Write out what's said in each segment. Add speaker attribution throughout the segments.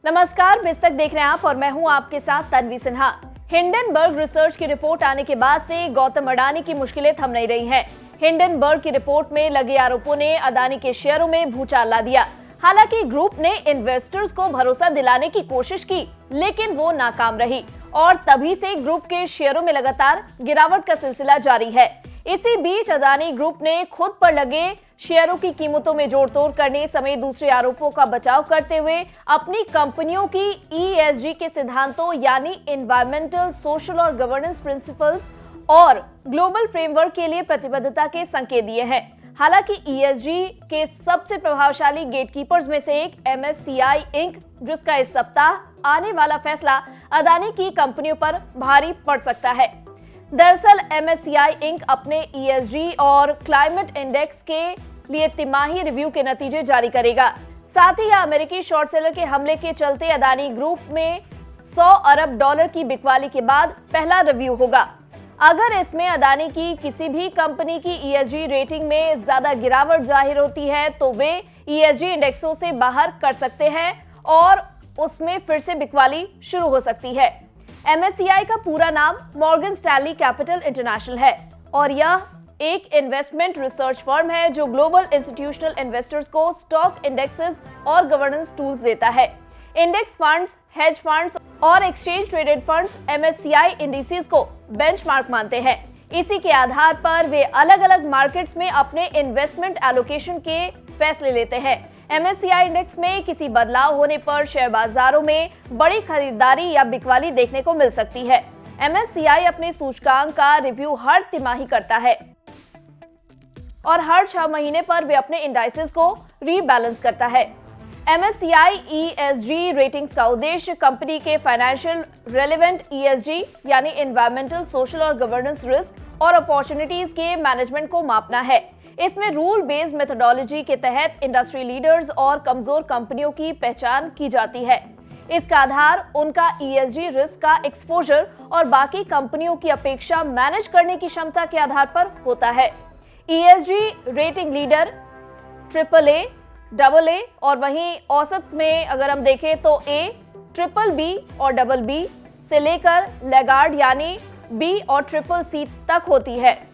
Speaker 1: नमस्कार, बिस्तक देख रहे हैं आप और मैं हूं आपके साथ तन्वी सिन्हा। हिंडनबर्ग रिसर्च की रिपोर्ट आने के बाद से गौतम अडानी की मुश्किलें थम नहीं रही हैं। हिंडनबर्ग की रिपोर्ट में लगे आरोपों ने अडानी के शेयरों में भूचाल ला दिया। हालांकि ग्रुप ने इन्वेस्टर्स को भरोसा दिलाने की कोशिश की, लेकिन वो नाकाम रही और तभी से ग्रुप के शेयरों में लगातार गिरावट का सिलसिला जारी है। इसी बीच अडानी ग्रुप ने खुद पर लगे शेयरों की कीमतों में जोड़-तोड़ करने समेत दूसरे आरोपों का बचाव करते हुए अपनी कंपनियों की ESG के सिद्धांतों यानी एनवायरमेंटल, सोशल और गवर्नेंस प्रिंसिपल्स और ग्लोबल फ्रेमवर्क के लिए प्रतिबद्धता के संकेत दिए हैं। हालांकि ESG के सबसे प्रभावशाली गेटकीपर्स में से एक MSCI इंक, जिसका इस सप्ताह आने वाला फैसला अडानी की कंपनियों पर भारी पड़ सकता है। दरअसल MSCI इंक अपने ESG और क्लाइमेट इंडेक्स के लिए तिमाही रिव्यू के नतीजे जारी करेगा। साथ ही यह अमेरिकी शॉर्ट सेलर के हमले के चलते अडानी ग्रुप में $100 अरब की बिकवाली के बाद पहला रिव्यू होगा। अगर इसमें अडानी की किसी भी कंपनी की ESG रेटिंग में ज्यादा गिरावट जाहिर होती है तो वे ESG इंडेक्सों से बाहर कर सकते हैं और उसमें फिर से बिकवाली शुरू हो सकती है। MSCI का पूरा नाम मॉर्गन स्टैनली कैपिटल इंटरनेशनल है और यह एक इन्वेस्टमेंट रिसर्च फर्म है जो ग्लोबल इंस्टीट्यूशनल इन्वेस्टर्स को स्टॉक इंडेक्सेस और गवर्नेंस टूल्स देता है। इंडेक्स फंड्स, हेज फंड्स और exchange traded funds MSCI indices को बेंचमार्क मानते हैं। इसी के आधार पर वे अलग-अलग मार्केट्स में अपने इन्वेस्टमेंट एलोकेशन के फैसले लेते हैं। MSCI इंडेक्स में किसी बदलाव होने पर शेयर बाजारों में बड़ी खरीदारी या बिकवाली देखने को मिल सकती है। MSCI अपने सूचकांक का रिव्यू हर तिमाही करता है और हर 6 महीने पर वे अपने इंडाइसेस को रीबैलेंस करता है। MSCI ESG रेटिंग्स का उद्देश्य कंपनी के फाइनेंशियल रेलेवेंट ESG यानी एनवायरमेंटल, सोशल और गवर्नेंस रिस्क और अपॉर्चुनिटीज के मैनेजमेंट को मापना है। इसमें रूल बेस्ड मेथोडोलॉजी के तहत इंडस्ट्री लीडर्स और कमजोर कंपनियों की पहचान की जाती है। इसका आधार उनका ESG रिस्क का एक्सपोजर और बाकी कंपनियों की अपेक्षा मैनेज करने की क्षमता के आधार पर होता है। ESG rating leader AAA, AA और वहीं औसत में अगर हम देखें तो A, BBB और BB से लेकर लैगार्ड यानी B और CCC तक होती है।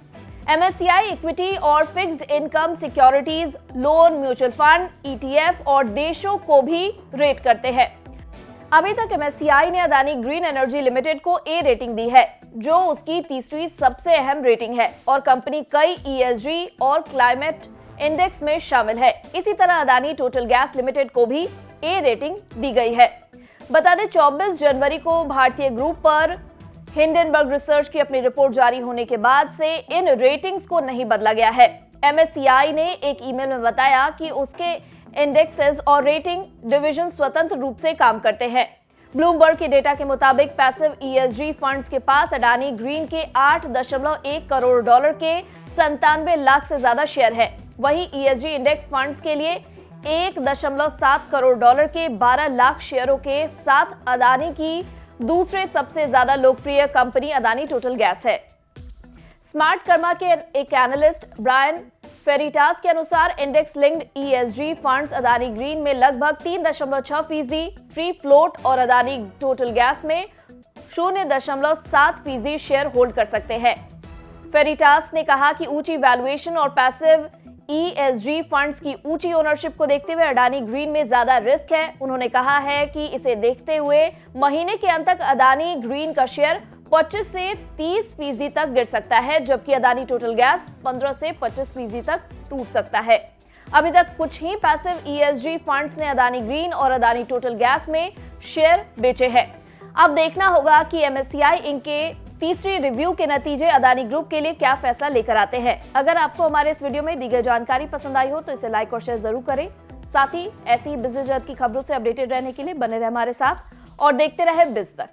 Speaker 1: MSCI इक्विटी और fixed income securities, loan, mutual fund, ETF और देशों को भी रेट करते हैं। अभी तक MSCI ने अडानी ग्रीन एनर्जी लिमिटेड को A रेटिंग दी है, जो उसकी तीसरी सबसे अहम रेटिंग है और कंपनी कई ESG और क्लाइमेट इंडेक्स में शामिल है। इसी तरह अडानी टोटल गैस लिमिटेड को भी A रेटिंग दी गई है। बता दें 24 जनवरी को भारतीय ग्रुप पर हिंडनबर्ग रिसर्च की अपनी रिपोर्ट जारी होने के बाद से इन रेटिंग्स को नहीं बदला गया है। MSCI ने एक ईमेल में बताया कि उसके इंडेक्सेस और रेटिंग डिवीजन स्वतंत्र रूप से काम करते हैं। ब्लूमबर्ग के डेटा के मुताबिक पैसिव ESG फंड्स के पास अडानी ग्रीन के $8.1 करोड़ के 97 लाख से ज्यादा शेयर है। वहीं ESG इंडेक्स फंड्स के लिए $1.7 करोड़ के 12 लाख शेयरों के साथ अडानी की दूसरे सबसे ज्यादा लोकप्रिय कंपनी अडानी टोटल गैस है। स्मार्ट कर्मा के एक एनालिस्ट ब्रायन फेरिटास के अनुसार index linked ESG funds Adani green में लगभग 3.6% फ्री फ्लोट और अडानी टोटल गैस में 0.7% शेयर होल्ड कर सकते हैं। फेरिटास ने कहा कि ऊंची वैल्यूएशन और पैसिव ESG फंड्स की ऊंची ओनरशिप को देखते हुए अडानी ग्रीन में ज्यादा रिस्क है। उन्होंने कहा है कि इसे देखते हुए महीने के अंत तक अडानी ग्रीन का शेयर 25 से 30% तक गिर सकता है, जबकि अडानी टोटल गैस 15 से 25% तक टूट सकता है। अभी तक कुछ ही पैसिव ESG फंड्स ने अडानी ग्रीन और अडानी टोटल गैस में शेयर बेचे हैं। अब देखना होगा कि MSCI इनके तीसरी रिव्यू के नतीजे अडानी ग्रुप के लिए क्या फैसला लेकर आते हैं। अगर आपको हमारे इस वीडियो में दी गई जानकारी पसंद आई हो तो इसे लाइक और शेयर जरूर करें। साथ ही ऐसी ही बिजनेस जगत की खबरों से अपडेटेड रहने के लिए बने रहे हमारे साथ और देखते रहे बिज़ तक।